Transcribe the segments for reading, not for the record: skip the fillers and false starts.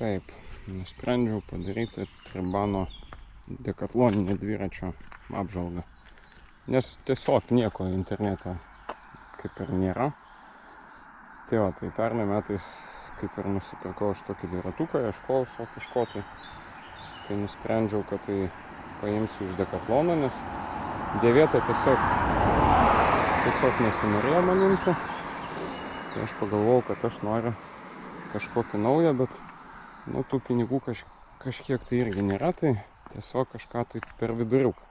Taip, nusprendžiau padaryti Tribano dekatloninį dviračio apžvalgą. Nes tiesiog nieko internete kaip ir nėra. Tai va, tai pernai metais kaip ir nusipirkau aš tokį dviratuką, ieškojau kažko tai. Tai nusprendžiau, kad tai paimsiu iš Dekatlono, nes dėvėto tiesiog nesinorėjo man imti. Tai aš pagalvojau, kad aš noriu kažkokį naują, bet tų pinigų kažkiek tai irgi nėra, tai tiesiog kažką tai per viduriuką.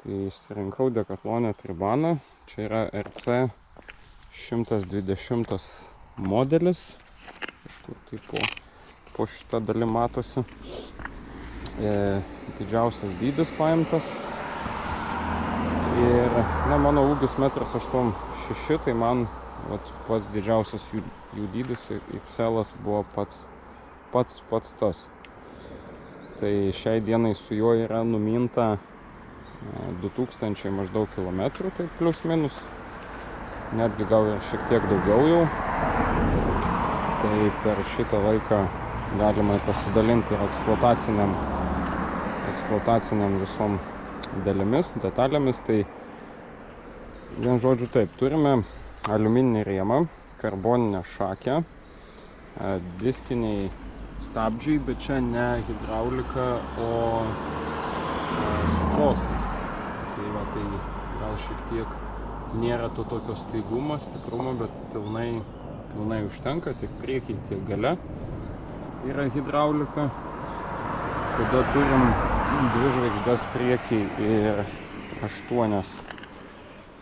Tai išsirinkau Dekatlone Tribaną, čia yra RC 120 modelis, kažkur tai po šitą dalį matosi. Didžiausias dydis paimtas ir mano ūgis 1,86 m, tai man pats didžiausias jų dydis XL buvo pats tas. Tai šiai dienai su juo yra numinta 2000 maždaug kilometrų, tai plius minus, netgi gal ir šiek tiek daugiau jau. Tai per šitą laiką galima pasidalinti ir eksploataciniam visom dalimis, detalėmis. Tai vien žodžiu taip, turime aliumininį rėmą, karboninę šakę, diskiniai stabdžiai, bet čia ne hidraulika, o su krosais. Tai va, tai gal šiek tiek nėra to tokio staigumo, stiprumo, bet pilnai užtenka, tiek priekiai, tiek gale yra hidraulika. Tada turim 2 žvaigždes priekiai ir 8,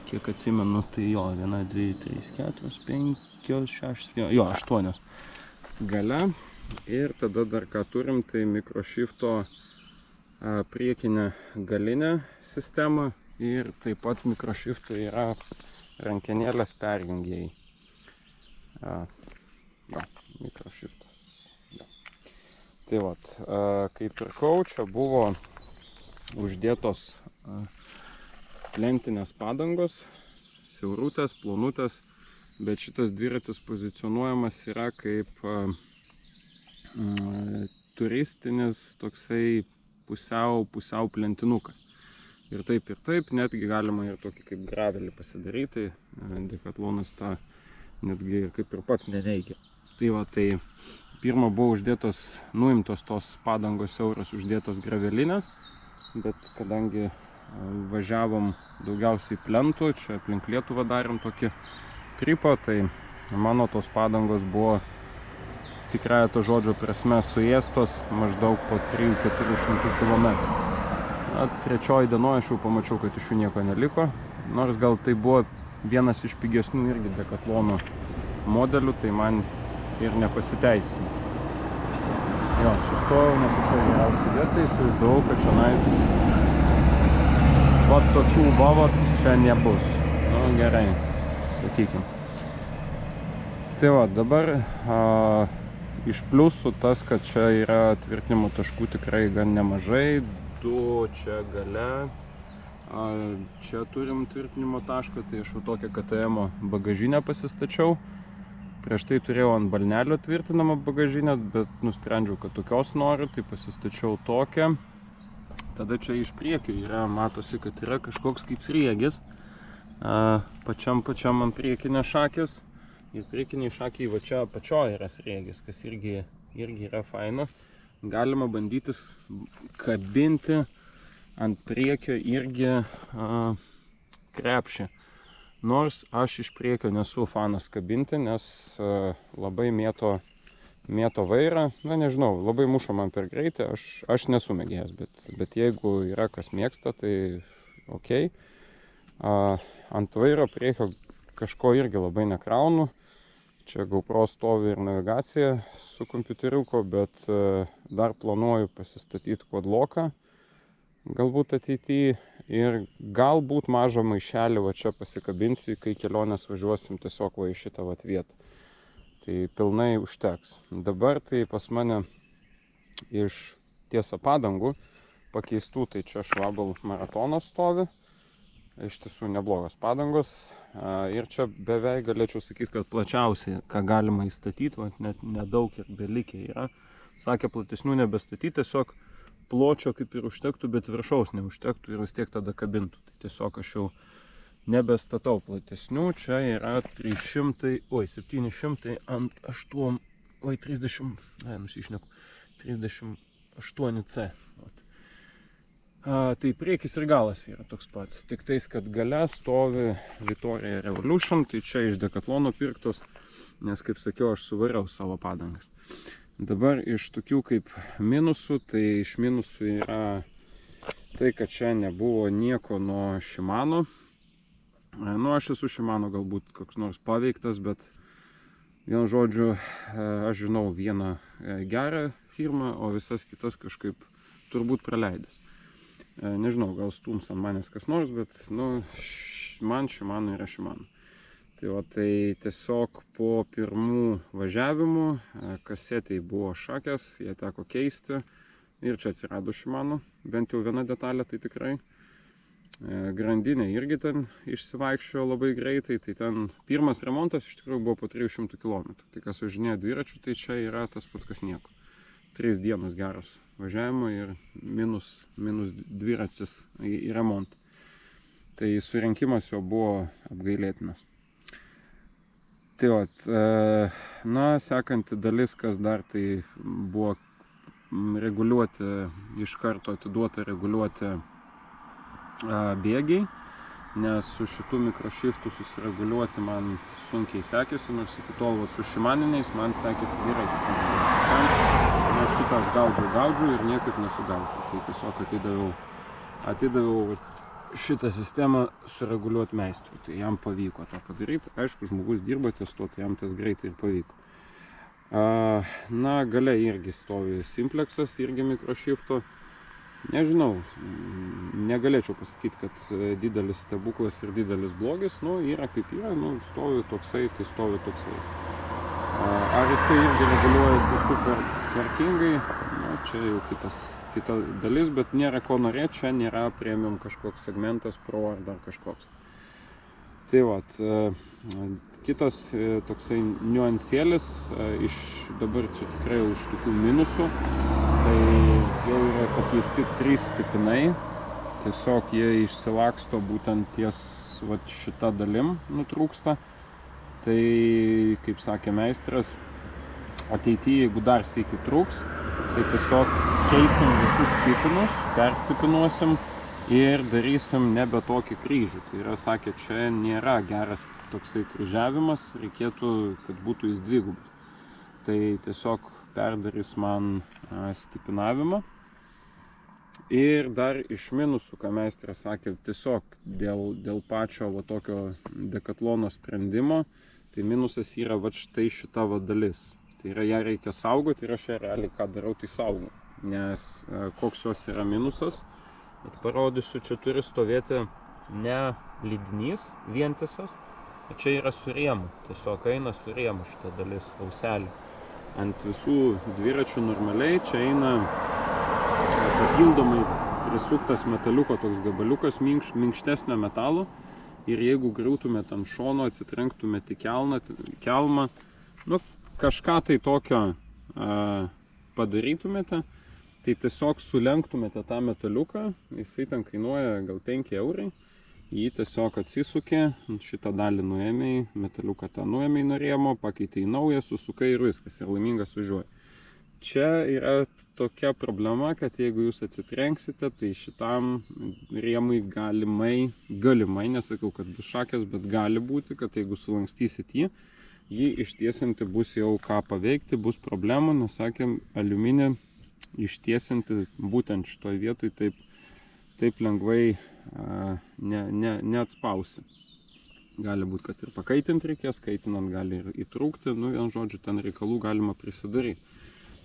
kiek atsimenu, tai 1, 2, 3, 4, 5, 6, 8 gale. Ir tada dar ką turim, tai mikrošifto priekinę galinę sistemą ir taip pat mikrošifto yra rankenėlės perjungėjai. Mikrošiftas. Tai vat, kai pirkau, čia buvo uždėtos plentinės padangos, siaurutės, plonutės, bet šitas dviratis pozicionuojamas yra kaip turistinis toksai pusiau plentinukas. Ir taip, netgi galima ir tokį kaip gravelį pasidaryti, Dekatlonas tą netgi kaip ir pats neneigia. Tai va, tai pirma buvo nuimtos tos padangos siauros, uždėtos gravelinės, bet kadangi važiavom daugiausiai plentų, čia aplink Lietuvą darėm tokį tripą, tai mano tos padangos buvo tikrąja to žodžio prasme suėstos maždaug po 300–400 km. Trečioji dienoje aš jau pamačiau, kad iš jų nieko neliko, nors gal tai buvo vienas iš pigesnių irgi Dekatlono modelių, tai man ir nepasiteisino. Sustojau ne pačioj geriausiai vietai, įsivaizdavau, kad čionais tokių čia nebus. Gerai, sakykim. Tai va, dabar iš pliusų tas, kad čia yra tvirtinimo taškų tikrai gan nemažai. 2 čia gale. Čia turim tvirtinimo tašką, tai aš tokią KTM bagažinę pasistačiau. Prieš tai turėjau ant balnelio tvirtinamą bagažinę, bet nusprendžiau, kad tokios noriu, tai pasistačiau tokią. Tada čia iš priekio matosi, kad yra kažkoks kaip sriegis. Pačiam ant priekinės šakės. Ir priekiniai šakiai va čia apačioje yra sriegis, kas irgi yra faina. Galima bandytis kabinti ant priekio irgi krepšį. Nors aš iš priekio nesu fanas kabinti, nes labai mėto vairą. Nežinau, labai muša man per greitį, aš nesu mėgėjas, bet jeigu yra kas mėgsta, tai ok. Ant vairo priekio kažko irgi labai nekraunu. Čia GoPro stovi ir navigacija su kompiuteriuko, bet dar planuoju pasistatyti quadlocką, galbūt ateityje. Ir galbūt mažą maišelį va čia pasikabinsiu, kai kelionės važiuosim tiesiog va į šitą vietą. Tai pilnai užteks. Dabar tai pas mane iš tiesa padangų pakeistų, tai čia Schwabel maratonas stovi. Iš tiesų neblogos padangos. Ir čia beveik galėčiau sakyti, kad plačiausiai, ką galima įstatyti, net nedaug ir belikė yra. sakė platesnių nebestatyti, tiesiog pločio kaip ir užtektų, bet viršaus neužtektų ir vis tiek tada kabintų. Tai tiesiog aš jau nebestatau platesnių, čia yra 38C. Tai priekis ir galas yra toks pats, tik tais, kad gale stovi Vittoria Revolution, tai čia iš Decathlon'o pirktos, nes, kaip sakiau, aš suvariau savo padangas. Dabar iš tokių kaip minusų, tai iš minusų yra tai, kad čia nebuvo nieko nuo Shimano. Nu, aš esu Shimano galbūt koks nors paveiktas, bet vienu žodžiu, aš žinau vieną gerą firmą, o visas kitas kažkaip turbūt praleidęs. Nežinau, gal stums ant manęs kas nors, bet nu, man Shimano yra Shimano. Tai va, tai tiesiog po pirmų važiavimų kasetei buvo šakės, jie teko keisti ir čia atsirado Shimano, bent jau viena detalė tai tikrai. Grandinė irgi ten išsivaikščiojo labai greitai, tai ten pirmas remontas iš tikrųjų buvo po 300 km. Tai kas važinėja dviračiu, tai čia yra tas pats kas nieko. 3 dienos geras važiavimo ir minus dviratis į remontą. Tai surinkimas jo buvo apgailėtinas. Tai vat, na, sekanti dalis, kas dar tai buvo reguliuoti, iš karto atiduota reguliuoti bėgiai, nes su šitų mikrošiftų susireguliuoti man sunkiai sekėsi, nors iki tol vat, su šimaniniais man sekėsi gerai sureguliuoti. Nes šitą aš gaudžiau ir niekaip nesugaudžiau. Tai tiesiog atidaviau šitą sistemą sureguliuoti meistrui. Tai jam pavyko tą padaryti. Aišku, žmogus dirba ties to, tai jam tas greitai ir pavyko. Na, gale irgi stovi Simplexas, irgi mikrošifto. Nežinau, negalėčiau pasakyti, kad didelis stebuklas ir didelis blogis. Nu, yra kaip yra, nu, stovi toksai, tai stovi toksai. Ar jisai irgi reguliuojasi super tvarkingai, nu, čia jau kita dalis, bet nėra ko norėti, čia nėra premium kažkoks segmentas, pro ar dar kažkoks. Tai vat, kitas toksai niuansėlis, dabar čia tikrai iš tokių minusų, tai jau yra pakeisti 3 stipinai, tiesiog jie išsilaksto būtent ties vat, šita dalim nutrūksta. Tai, kaip sakė meistras, ateityje, jeigu dar sykį trūks, tai tiesiog keisim visus stipinus, perstipinuosim ir darysim nebe tokį kryžių. Tai yra, sakė, čia nėra geras toksai kryžiavimas, reikėtų, kad būtų jis dvigubas. Tai tiesiog perdarys man stipinavimą. Ir dar iš minusų, ką meistras sakė, tiesiog dėl pačio va, tokio Decathlon'o sprendimo, tai minusas yra va, štai šita va, dalis. Tai yra, ją reikia saugoti ir aš ją realiai ką darau, tai saugau. Nes koks jos yra minusas, parodysiu, čia turi stovėti ne lydinys vientisas, o čia yra su rėmu. Tiesiog eina su rėmu šita dalis, auselė. Ant visų dviračių normaliai čia eina papildomai prisuktas metaliuko toks gabaliukas minkštesnio metalo. Ir jeigu griūtumėt ant šono, atsitrenktumėt į kelmą, nu, kažką tai tokio padarytumėte, tai tiesiog sulenktumėte tą metaliuką, jisai ten kainuoja gal 5 eurai, jį tiesiog atsisukė, šitą dalį nuėmė, metaliuką tą nuėmė nuo rėmo, pakeitė į naują, susukai ir viskas, ir laimingas važiuoja. Čia yra tokia problema, kad jeigu jūs atsitrenksite, tai šitam rėmui galimai, nesakau, kad bus šakės, bet gali būti, kad jeigu sulankstysit jį ištiesinti bus jau ką paveikti, bus problemų, nes sakėm, aliuminį ištiesinti būtent šitoj vietoj taip lengvai neatspausi. Gali būti, kad ir pakaitinti reikės, kaitinant gali ir įtrūkti, nu, vien žodžiu, ten reikalų galima prisidaryti.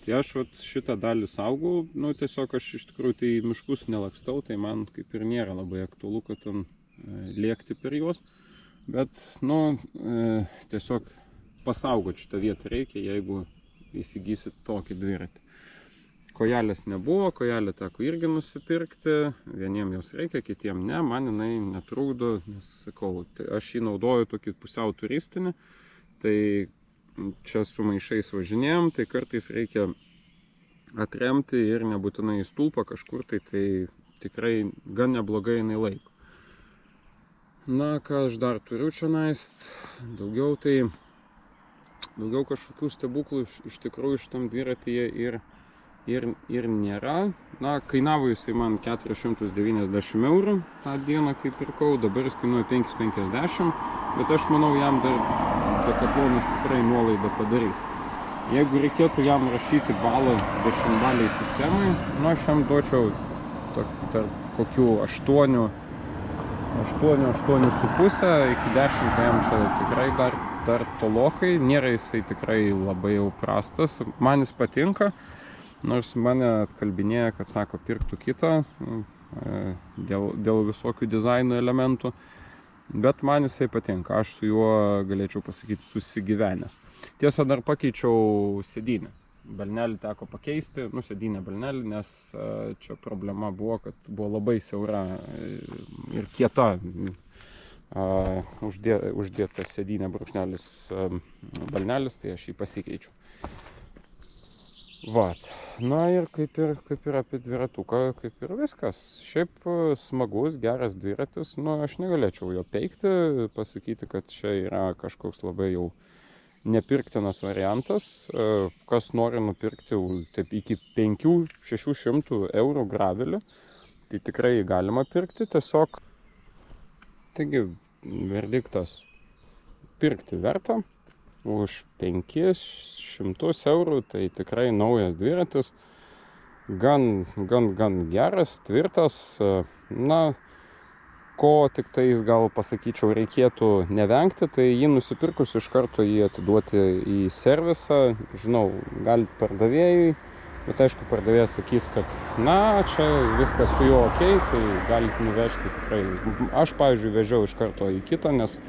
Tai aš vat, šitą dalį saugau, nu, tiesiog aš iš tikrųjų tai miškus nelakstau, tai man kaip ir nėra labai aktualu, kad ten lėkti per juos, bet, nu, tiesiog pasaugot šitą vietą reikia, jeigu įsigysit tokį dviratį. Kojelės nebuvo, kojelę teko irgi nusipirkti, vieniem jos reikia, kitiem ne, man jinai netrukdo, nes sakau, tai aš jį naudoju tokį pusiau turistinį, tai čia su maišais važinėjom, tai kartais reikia atremti ir nebūtinai į stulpą kažkur, tai tikrai gan neblogai jinai laiko. Na, ką aš dar turiu čionais, daugiau kažkokių stebuklų iš tikrųjų šitam dviratyje ir nėra. Na, kainavo jisai man 490 eurų tą dieną, kai pirkau, dabar jis kainuoja 550, bet aš manau, jam dar Dekatlonas tikrai nuolaidą padarys. Jeigu reikėtų jam rašyti balą 10-baliai sistemai, nu, aš jam duočiau tarp kokių 8,5 iki 10, tai jam čia tikrai dar tolokai, nėra jisai tikrai labai jau prastas, man jis patinka, nors mane atkalbinėja, kad sako, pirktų kitą dėl visokių dizaino elementų, bet man jisai patinka, aš su juo galėčiau pasakyti susigyvenęs. Tiesa, dar pakeičiau sėdynę. Balnelį teko pakeisti, sėdynę balnelį, nes čia problema buvo, kad buvo labai siaura ir kieta uždėtas sėdynė brūkšnelis balnelis, tai aš jį pasikeičiau. Vat. Na ir kaip ir apie dviratuką, kaip ir viskas. Šiaip smagus, geras dviratis, aš negalėčiau jo peikti, pasakyti, kad čia yra kažkoks labai jau nepirktinas variantas. Kas nori nupirkti taip iki 500–600 eurų gravelį, tai tikrai galima pirkti, tiesiog. Taigi, verdiktas pirkti verta. Už 500 eurų, tai tikrai naujas dviratis, gan geras, tvirtas. Na, ko tik tais gal pasakyčiau reikėtų nevengti, tai jį nusipirkus iš karto jį atiduoti į servisą. Žinau, galite pardavėjui, bet aišku, pardavėjas sakys, kad na, čia viskas su juo ok, tai galite nuvežti tikrai. Aš, pavyzdžiui, vežiau iš karto į kitą, nes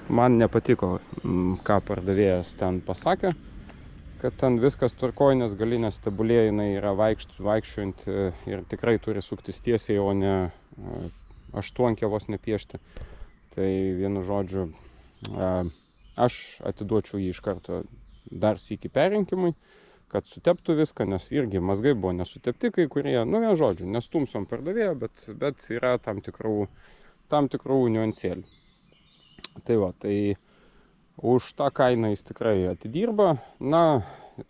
man nepatiko, ką pardavėjas ten pasakė, kad ten viskas tvarkoj, nes galinė stebulė jinai yra vaikščiojanti ir tikrai turi suktis tiesiai, o ne aštuonkę vos nepiešti. Tai vienu žodžiu, aš atiduočiau jį iš karto dar sykį perrinkimui, kad suteptų viską, nes irgi mazgai buvo nesutepti kai kurie, vienu žodžiu, nestumsom pardavėjo, bet yra tam tikrų niuansėlių. Tai va, tai už tą kainą jis tikrai atidirba. Na,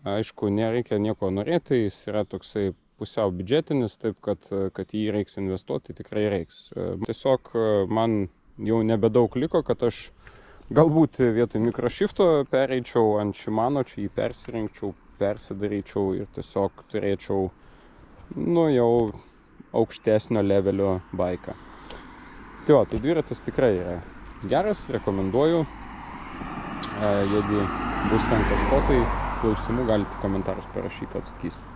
aišku, nereikia nieko norėti, jis yra toksai pusiau biudžetinis, taip kad jį reiks investuoti, tikrai reiks. Tiesiog man jau nebedaug liko, kad aš galbūt vietoj mikrošifto pereičiau ant Shimano, čia jį persirinkčiau, persidaryčiau ir tiesiog turėčiau, jau aukštesnio levelio baiką. Tai va, tai dviratis tikrai yra geras, rekomenduoju. Jeigu bus ten kažko, tai klausimų galite komentarus parašyti, atsakysiu.